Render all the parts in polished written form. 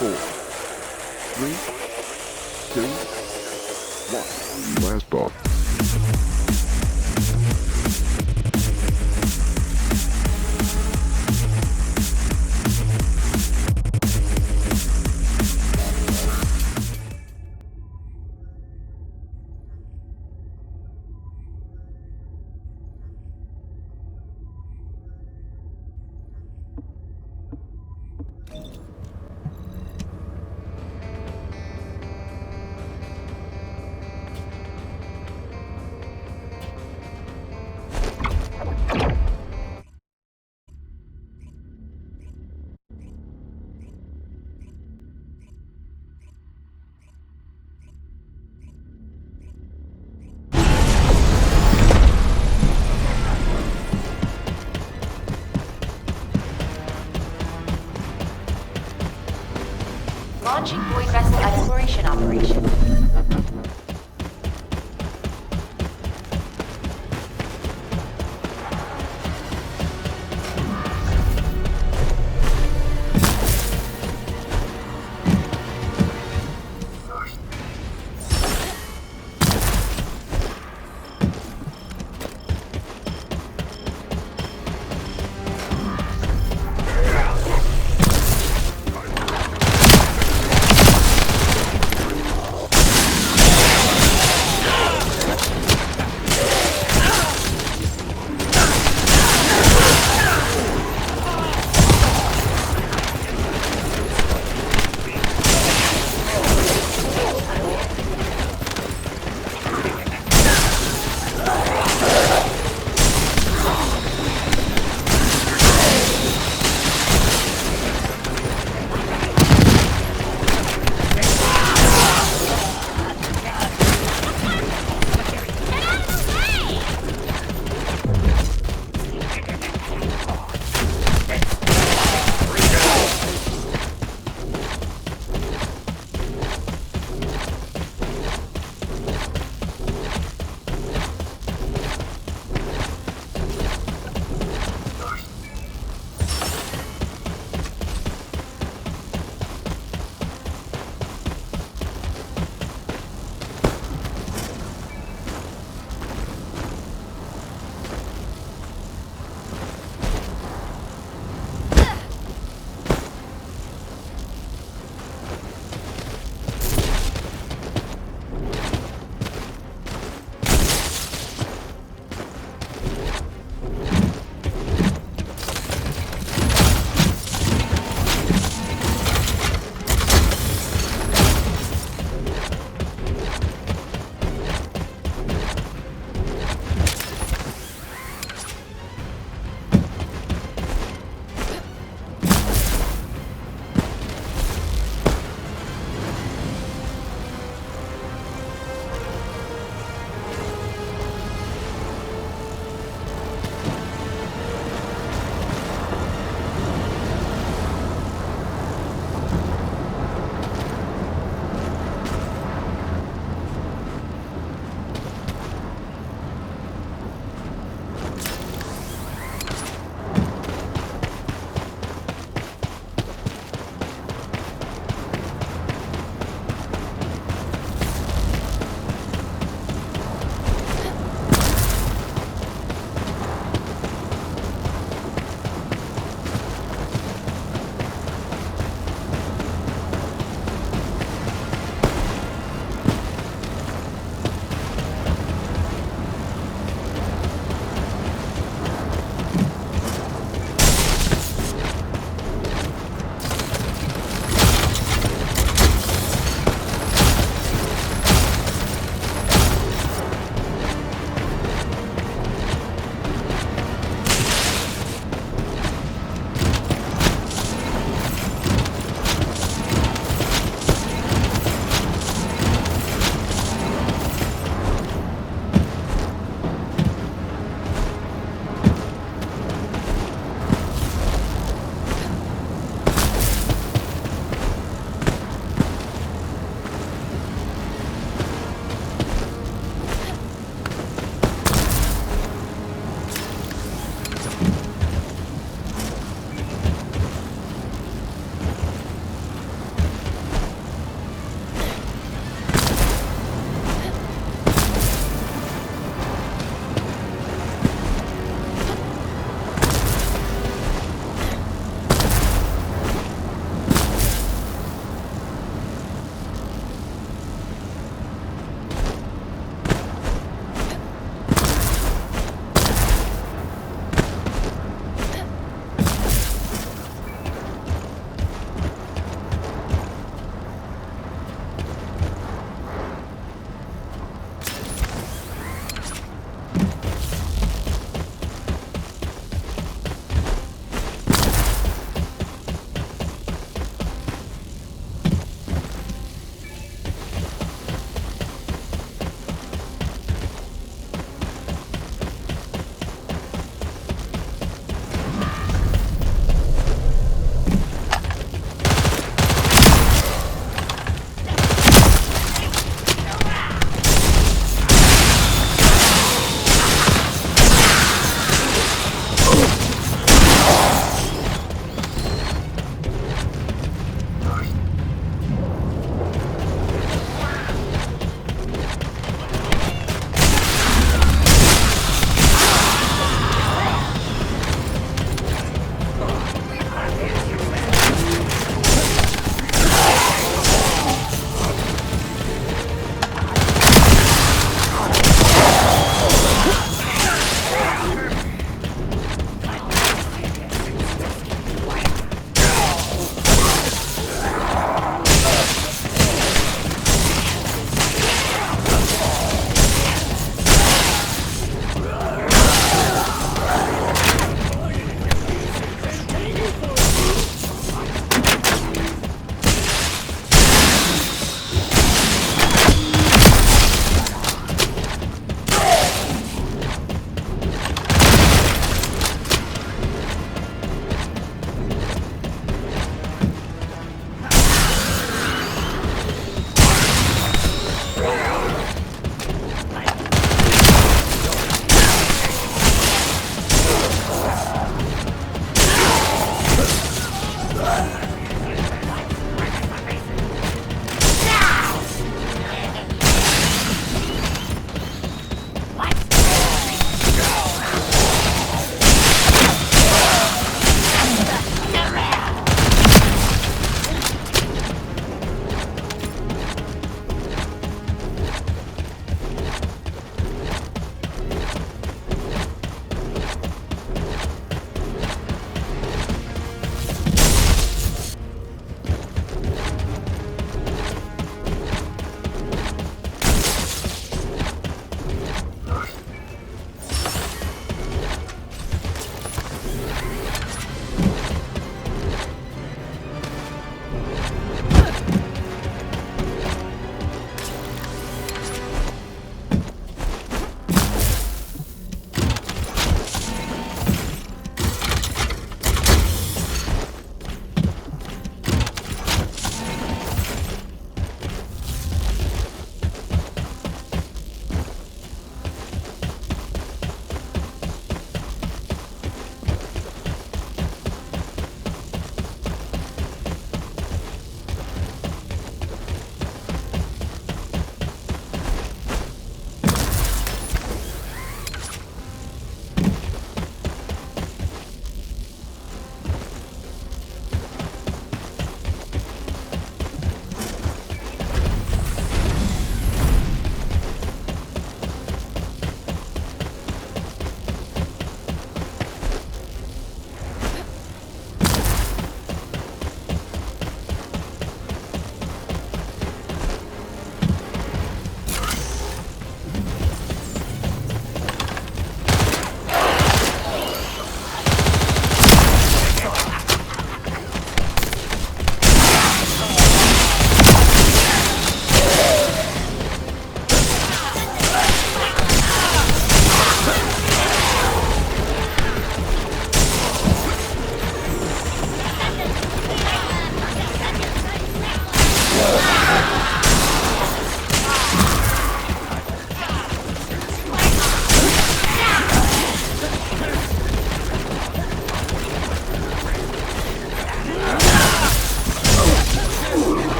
four, three, two, one. Last ball. Launching Void Vessel Exploration Operation.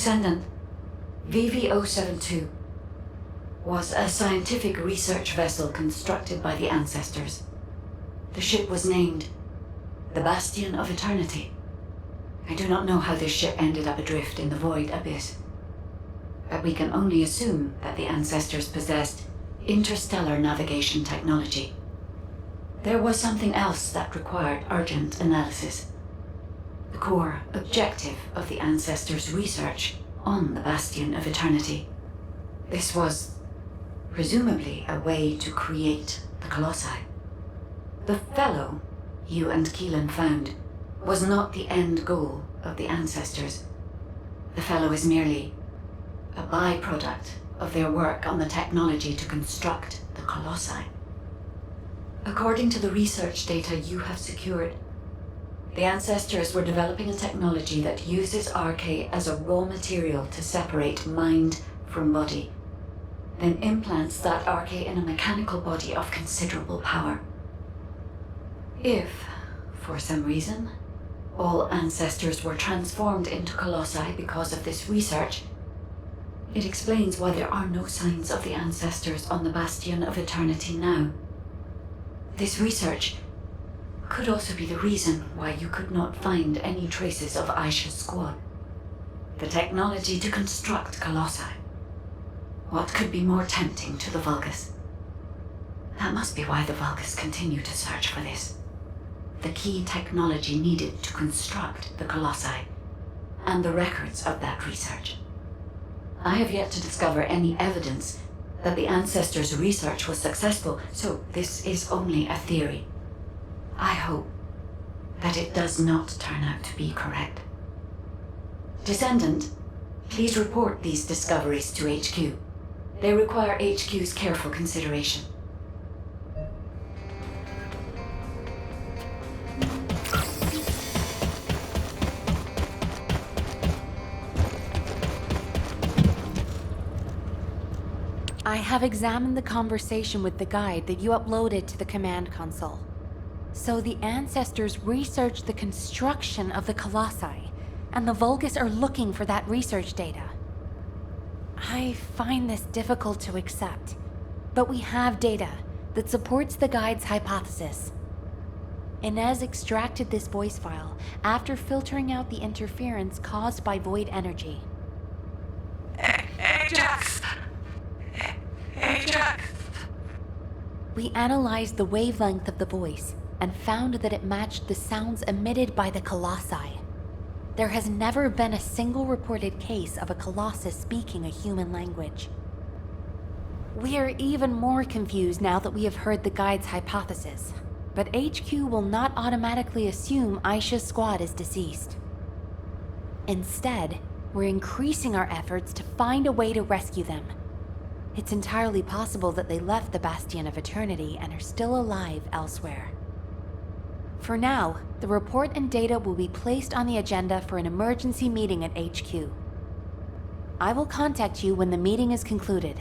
Descendant, VV-072, was a scientific research vessel constructed by the Ancestors. The ship was named the Bastion of Eternity. I do not know how this ship ended up adrift in the Void Abyss, but we can only assume that the Ancestors possessed interstellar navigation technology. There was something else that required urgent analysis. the core objective of the Ancestors' research on the Bastion of Eternity. This was, presumably, a way to create the Colossi. The fellow you and Keelan found was not the end goal of the Ancestors. The fellow is merely a byproduct of their work on the technology to construct the Colossi. According to the research data you have secured, the Ancestors were developing a technology that uses Arche as a raw material to separate mind from body, then implants that Arche in a mechanical body of considerable power. If, for some reason, all Ancestors were transformed into Colossi because of this research, it explains why there are no signs of the Ancestors on the Bastion of Eternity now. This research could also be the reason why you could not find any traces of Aisha's squad. The technology to construct Colossi. What could be more tempting to the Vulgus? That must be why the Vulgus continue to search for this. The key technology needed to construct the Colossi, and the records of that research. I have yet to discover any evidence that the Ancestors' research was successful, so this is only a theory. I hope that it does not turn out to be correct. Descendant, please report these discoveries to HQ. They require HQ's careful consideration. I have examined the conversation with the guide that you uploaded to the command console. So the Ancestors researched the construction of the Colossi, and the Vulgus are looking for that research data. I find this difficult to accept, but we have data that supports the guide's hypothesis. Inez extracted this voice file after filtering out the interference caused by void energy. Ajax! Ajax! We analyzed the wavelength of the voice and found that it matched the sounds emitted by the Colossi. There has never been a single reported case of a Colossus speaking a human language. We are even more confused now that we have heard the guide's hypothesis, but HQ will not automatically assume Aisha's squad is deceased. Instead, we're increasing our efforts to find a way to rescue them. It's entirely possible that they left the Bastion of Eternity and are still alive elsewhere. For now, the report and data will be placed on the agenda for an emergency meeting at HQ. I will contact you when the meeting is concluded.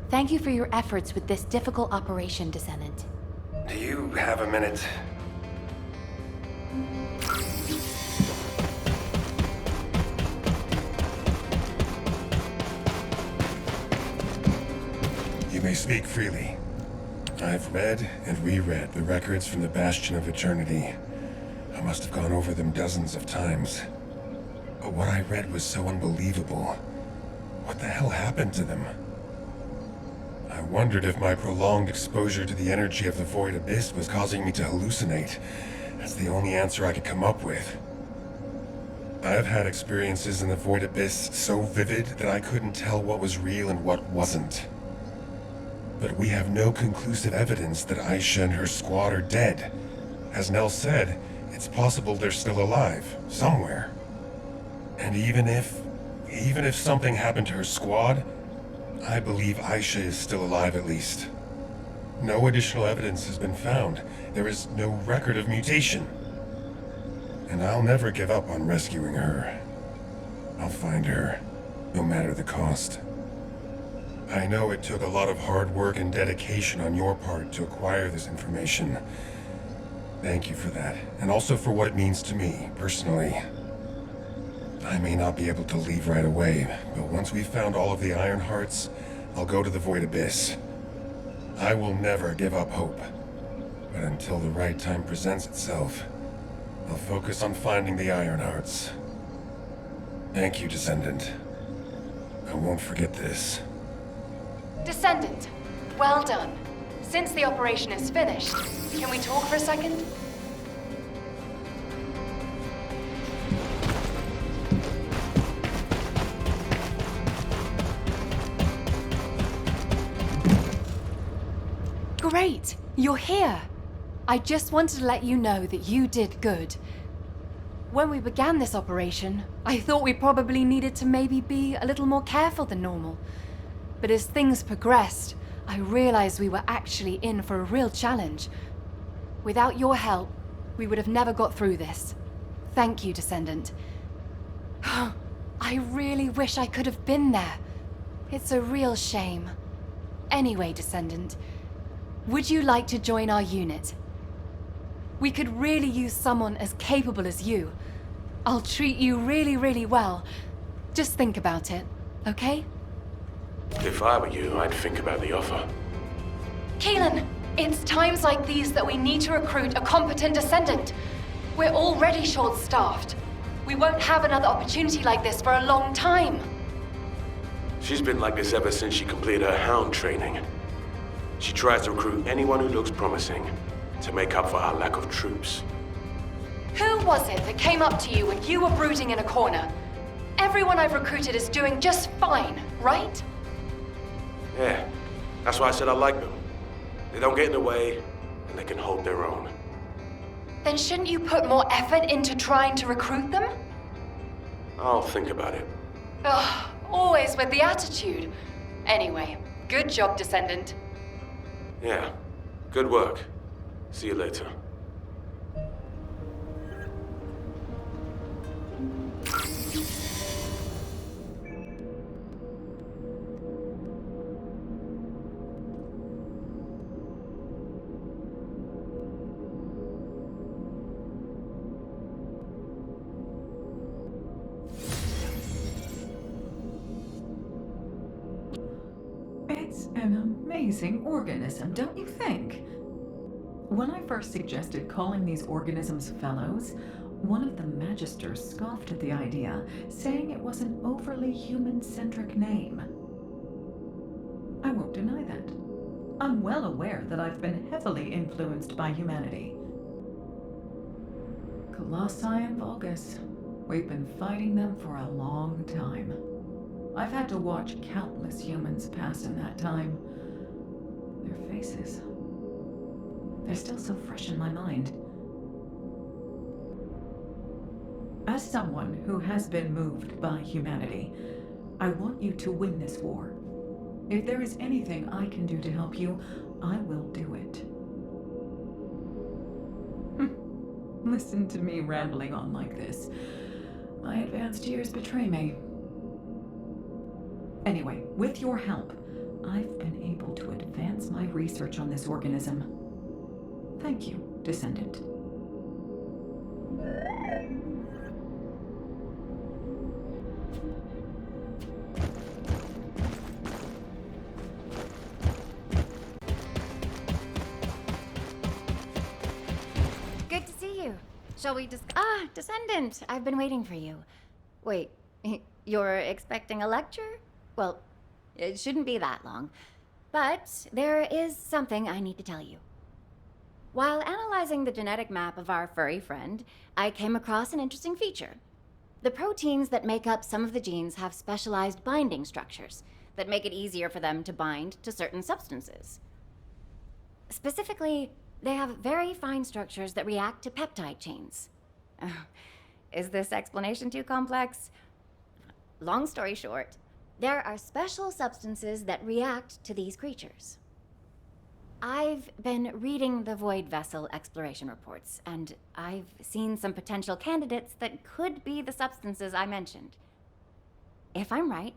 Thank you for your efforts with this difficult operation, Descendant. Do you have a minute? You may speak freely. I've read and reread the records from the Bastion of Eternity. I must have gone over them dozens of times. But what I read was so unbelievable. What the hell happened to them? I wondered if my prolonged exposure to the energy of the Void Abyss was causing me to hallucinate. That's the only answer I could come up with. I have had experiences in the Void Abyss so vivid that I couldn't tell what was real and what wasn't. But we have no conclusive evidence that Aisha and her squad are dead. As Nell said, it's possible they're still alive, somewhere. And even if something happened to her squad, I believe Aisha is still alive at least. No additional evidence has been found. There is no record of mutation. And I'll never give up on rescuing her. I'll find her, no matter the cost. I know it took a lot of hard work and dedication on your part to acquire this information. Thank you for that, and also for what it means to me, personally. I may not be able to leave right away, but once we've found all of the Iron Hearts, I'll go to the Void Abyss. I will never give up hope. But until the right time presents itself, I'll focus on finding the Iron Hearts. Thank you, Descendant. I won't forget this. Descendant, well done. Since the operation is finished, can we talk for a second? Great! You're here! I just wanted to let you know that you did good. When we began this operation, I thought we probably needed to maybe be a little more careful than normal. But as things progressed, I realized we were actually in for a real challenge. Without your help, we would have never got through this. Thank you, Descendant. I really wish I could have been there. It's a real shame. Anyway, Descendant, would you like to join our unit? We could really use someone as capable as you. I'll treat you really, really well. Just think about it, okay? If I were you, I'd think about the offer. Keelan, it's times like these that we need to recruit a competent Descendant. We're already short-staffed. We won't have another opportunity like this for a long time. She's been like this ever since she completed her Hound training. She tries to recruit anyone who looks promising to make up for our lack of troops. Who was it that came up to you when you were brooding in a corner? Everyone I've recruited is doing just fine, right? Yeah, that's why I said I like them. They don't get in the way, and they can hold their own. Then shouldn't you put more effort into trying to recruit them? I'll think about it. Ugh, always with the attitude. Anyway, good job, Descendant. Yeah, good work. See you later. It's an amazing organism, don't you think? When I first suggested calling these organisms fellows, one of the magisters scoffed at the idea, saying it was an overly human-centric name. I won't deny that. I'm well aware that I've been heavily influenced by humanity. Colossi and Vulgus. We've been fighting them for a long time. I've had to watch countless humans pass in that time. Their faces. They're still so fresh in my mind. As someone who has been moved by humanity, I want you to win this war. If there is anything I can do to help you, I will do it. Listen to me rambling on like this. My advanced years betray me. Anyway, with your help, I've been able to advance my research on this organism. Thank you, Descendant. Good to see you. Shall we Descendant, I've been waiting for you. Wait, you're expecting a lecture? Well, it shouldn't be that long. But there is something I need to tell you. While analyzing the genetic map of our furry friend, I came across an interesting feature. The proteins that make up some of the genes have specialized binding structures that make it easier for them to bind to certain substances. Specifically, they have very fine structures that react to peptide chains. Is this explanation too complex? Long story short, there are special substances that react to these creatures. I've been reading the Void Vessel exploration reports, and I've seen some potential candidates that could be the substances I mentioned. If I'm right,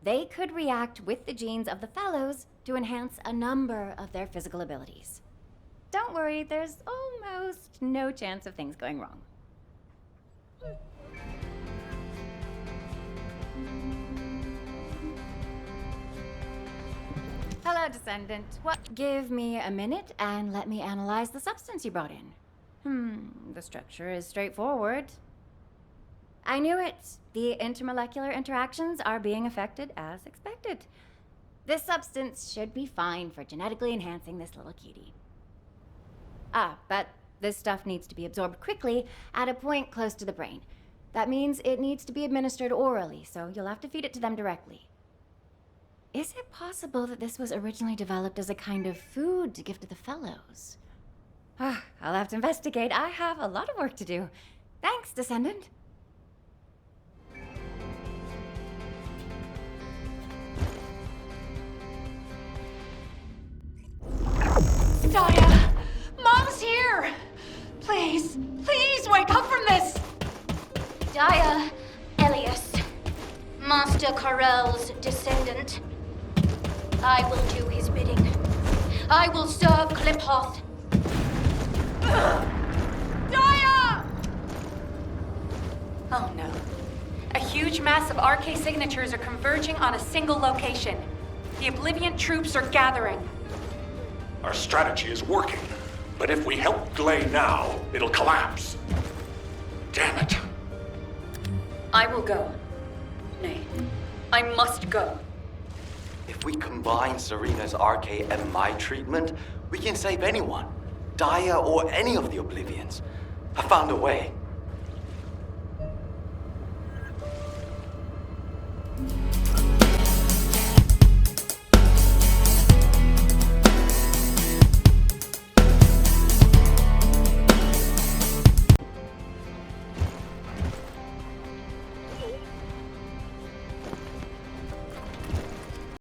they could react with the genes of the fellows to enhance a number of their physical abilities. Don't worry, there's almost no chance of things going wrong. Hello, Descendant. Give me a minute and let me analyze the substance you brought in. The structure is straightforward. I knew it. The intermolecular interactions are being affected as expected. This substance should be fine for genetically enhancing this little cutie. But this stuff needs to be absorbed quickly at a point close to the brain. That means it needs to be administered orally, so you'll have to feed it to them directly. Is it possible that this was originally developed as a kind of food to give to the fellows? I'll have to investigate. I have a lot of work to do. Thanks, Descendant. Daya! Mom's here! Please, please wake up from this! Daya, Elias, Master Corell's descendant. I will do his bidding. I will serve Kliphoth. Daya! Oh no. A huge mass of RK signatures are converging on a single location. The Oblivion troops are gathering. Our strategy is working, but if we help Gley now, it'll collapse. Damn it. I will go. Nay, I must go. If we combine Serena's RK and my treatment, we can save anyone. Daya or any of the Oblivions. I found a way.